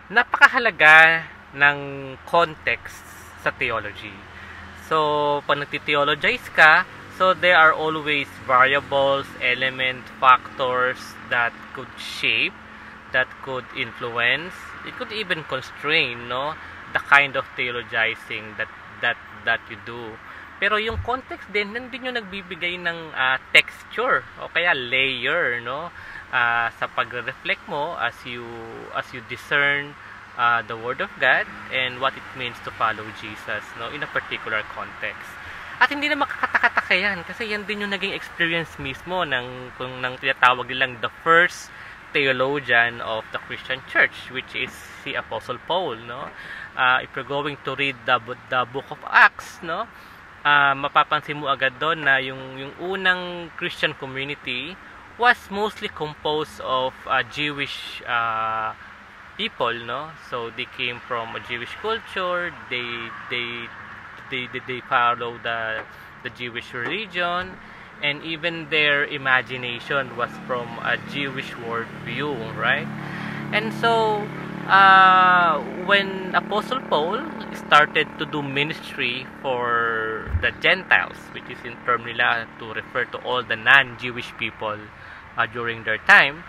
napakahalaga ng context sa theology. So, pag nagti-theologize ka, so there are always variables, element, factors that could shape, that could influence, it could even constrain, no, the kind of theologizing that you do. Pero yung context din, nandun yung nagbibigay ng texture o kaya layer, no, sa pag-reflect mo as you discern the Word of God and what it means to follow Jesus, no, in a particular context. At hindi na makakataka yan kasi yan din yung naging experience mismo ng tinatawag nilang the first theologian of the Christian Church, which is si Apostle Paul, no. If you're going to read the book of Acts, no, mapapansin mo agad doon na yung unang Christian community was mostly composed of Jewish people, no. So they came from a Jewish culture. They follow the Jewish religion, and even their imagination was from a Jewish worldview, right? And so when Apostle Paul started to do ministry for the Gentiles, which is in term nila to refer to all the non-Jewish people during their time,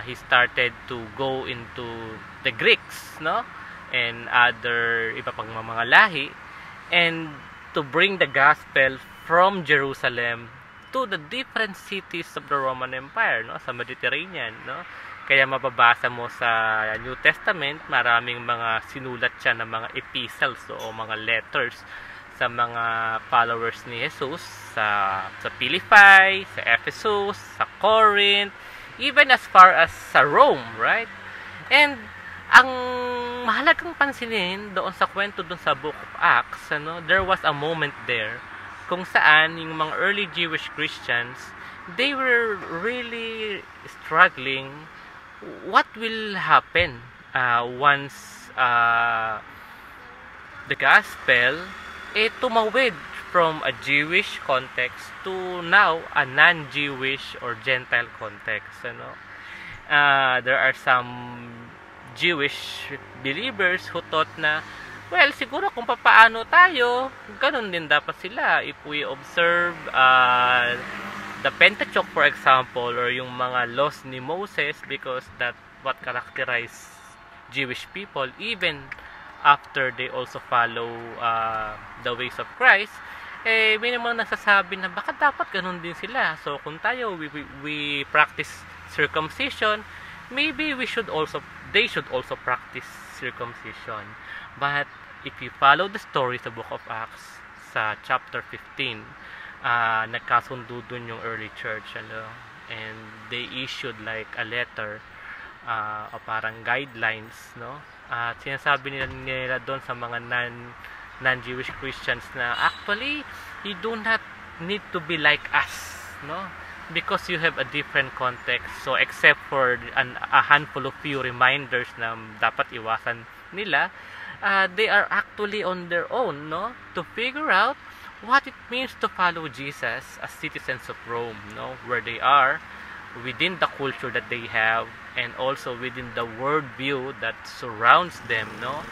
he started to go into the Greeks, no, and other iba pang mga lahi, and to bring the gospel from Jerusalem to the different cities of the Roman Empire, no, sa Mediterranean, no. Kaya mababasa mo sa New Testament, maraming mga sinulat siya ng mga epistles o mga letters sa mga followers ni Jesus sa Philippi, sa Ephesus, sa Corinth, even as far as sa Rome, right? And ang mahalagang pansinin doon sa kwento doon sa Book of Acts, ano, there was a moment there kung saan yung mga early Jewish Christians, they were really struggling what will happen once the gospel tumawid from a Jewish context to now a non-Jewish or Gentile context, ano. There are some Jewish believers who thought na, well, siguro kung papaano tayo, ganun din dapat sila. If we observe the Pentateuch, for example, or yung mga laws ni Moses, because that what characterize Jewish people even after they also follow the ways of Christ, may namang nagsasabi na baka dapat ganun din sila. So kung tayo we practice circumcision, maybe they should also practice circumcision. But if you follow the story sa Book of Acts sa chapter 15, nagkasundo dun yung early church, ano, and they issued like a letter o parang guidelines, no, at sinasabi nila doon sa mga non-Jewish Christians na actually you do not need to be like us, no, because you have a different context. So except for a handful of few reminders na dapat iwasan nila, they are actually on their own, no, to figure out what it means to follow Jesus as citizens of Rome, no, where they are within the culture that they have and also within the worldview that surrounds them, no.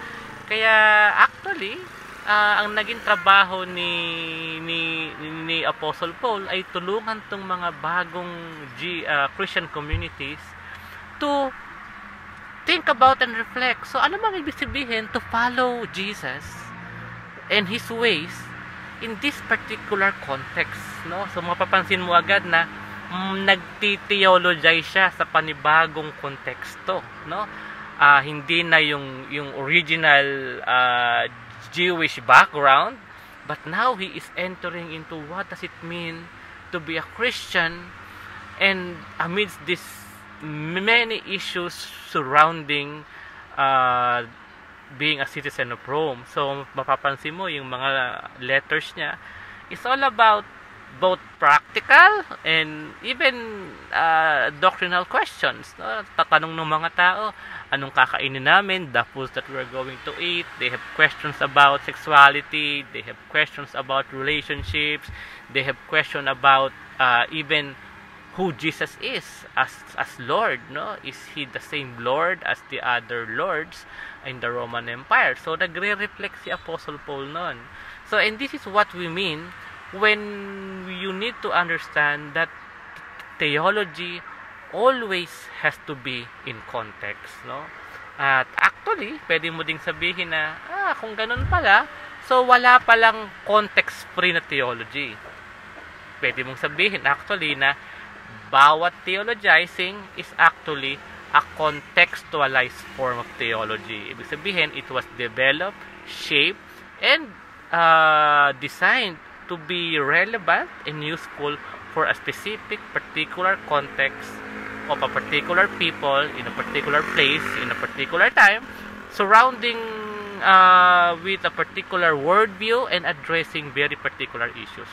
Kaya actually ang naging trabaho ni Apostle Paul ay tulungan tong mga bagong Christian communities to think about and reflect. So ano bang ibig sabihin to follow Jesus and His ways in this particular context, no? So mapapansin mo agad na nagti-theologize siya sa panibagong konteksto, no? Hindi na yung original Jewish background, but now he is entering into what does it mean to be a Christian, and amidst this many issues surrounding being a citizen of Rome. So mapapansin mo yung mga letters niya is all about both practical and even doctrinal questions, no? Tatanong ng mga tao, anong kakainin namin, the foods that we're going to eat. They have questions about sexuality, they have questions about relationships, they have questions about even who Jesus is as Lord, no? Is he the same Lord as the other lords in the Roman Empire? So nagre-reflect si Apostle Paul noon. So, and this is what we mean when you need to understand that theology always has to be in context, no? At actually, pwede mo ding sabihin na, kung ganun pala, so wala palang context-free na theology. Pwede mong sabihin actually na bawat theologizing is actually a contextualized form of theology. Ibig sabihin, it was developed, shaped, and designed to be relevant and useful for a specific particular context of a particular people in a particular place in a particular time, surrounding with a particular worldview and addressing very particular issues.